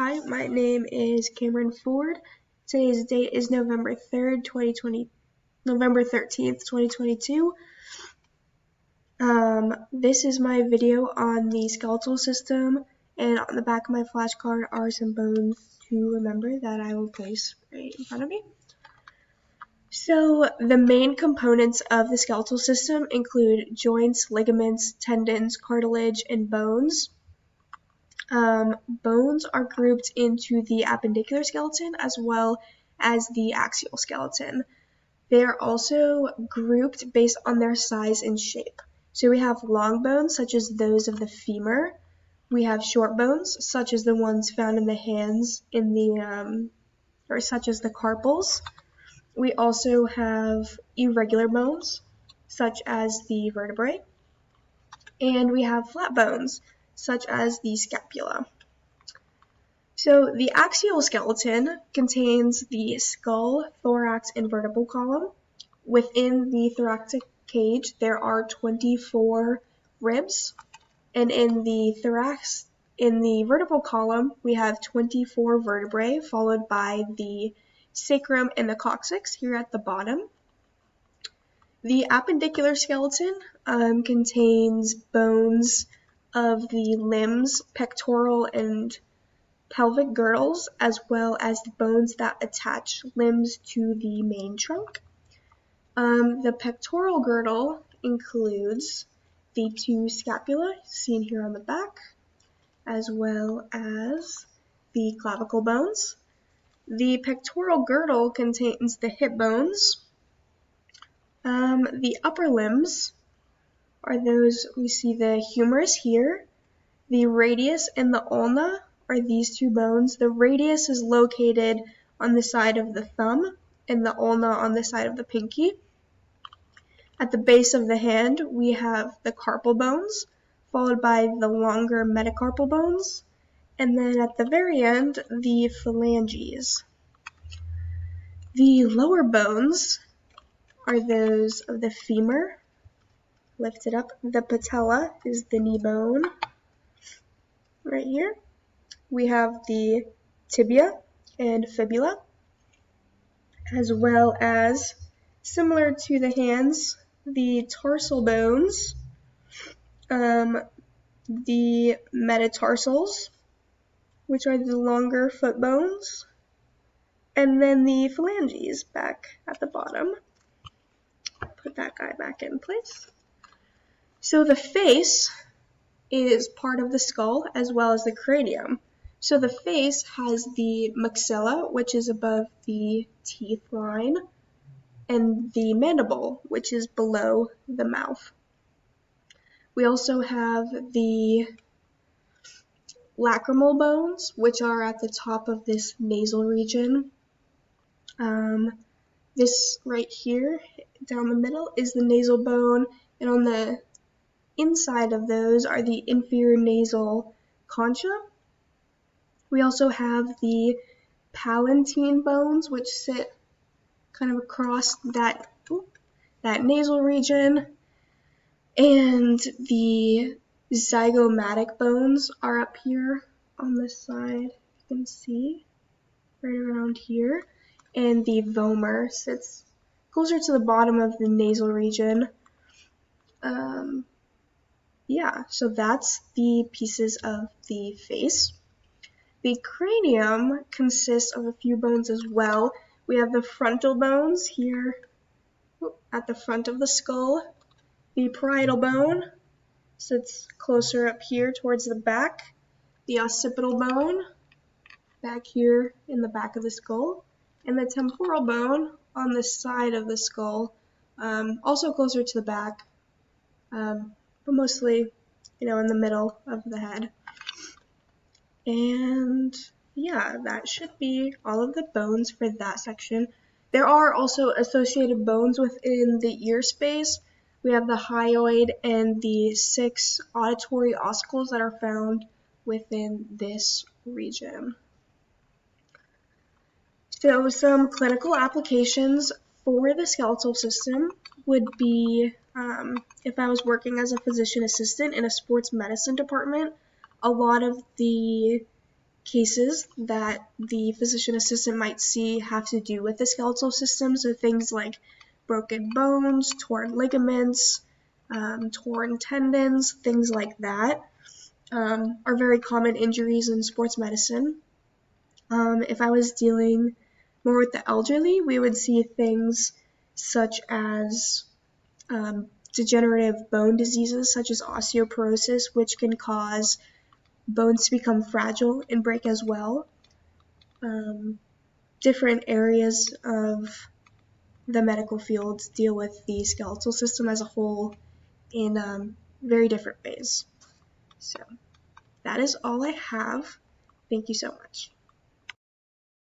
Hi, my name is Kamryn Ford. Today's date is November 13th, 2022. This is my video on the skeletal system, and on the back of my flashcard are some bones to remember that I will place right in front of me. So the main components of the skeletal system include joints, ligaments, tendons, cartilage, and bones. Bones are grouped into the appendicular skeleton as well as the axial skeleton. They are also grouped based on their size and shape. So we have long bones, such as those of the femur. We have short bones, such as the ones found in the hands, such as the carpals. We also have irregular bones, such as the vertebrae. And we have flat bones, such as the scapula. So the axial skeleton contains the skull, thorax, and vertebral column. Within the thoracic cage, there are 24 ribs, and in the vertebral column, we have 24 vertebrae, followed by the sacrum and the coccyx here at the bottom. The appendicular skeleton contains bones of the limbs, pectoral and pelvic girdles, as well as the bones that attach limbs to the main trunk. The pectoral girdle includes the two scapula seen here on the back, as well as the clavicle bones. The pectoral girdle contains the hip bones. The upper limbs are those we see the humerus here. The radius and the ulna are these two bones. The radius is located on the side of the thumb and the ulna on the side of the pinky. At the base of the hand, we have the carpal bones, followed by the longer metacarpal bones, and then at the very end, the phalanges. The lower bones are those of the femur, lifted up. The patella is the knee bone, right here. We have the tibia and fibula, as well as, similar to the hands, the tarsal bones, the metatarsals, which are the longer foot bones, and then the phalanges back at the bottom. Put that guy back in place. So the face is part of the skull as well as the cranium. So the face has the maxilla, which is above the teeth line, and the mandible, which is below the mouth. We also have the lacrimal bones, which are at the top of this nasal region. This right here, down the middle, is the nasal bone, and on the inside of those are the inferior nasal concha. We also have the palatine bones, which sit kind of across that nasal region, and the zygomatic bones are up here on this side. You can see right around here, and the vomer sits closer to the bottom of the nasal region. So that's the pieces of the face. The cranium consists of a few bones as well. We have the frontal bones here at the front of the skull. The parietal bone sits closer up here towards the back. The occipital bone back here in the back of the skull. And the temporal bone on the side of the skull, also closer to the back, but mostly, in the middle of the head. And yeah, that should be all of the bones for that section. There are also associated bones within the ear space. We have the hyoid and the 6 auditory ossicles that are found within this region. So some clinical applications for the skeletal system would be, if I was working as a physician assistant in a sports medicine department, a lot of the cases that the physician assistant might see have to do with the skeletal system. So things like broken bones, torn ligaments, torn tendons, things like that are very common injuries in sports medicine. If I was dealing more with the elderly, we would see things such as degenerative bone diseases such as osteoporosis, which can cause bones to become fragile and break as well. Different areas of the medical field deal with the skeletal system as a whole in very different ways. So that is all I have. Thank you so much.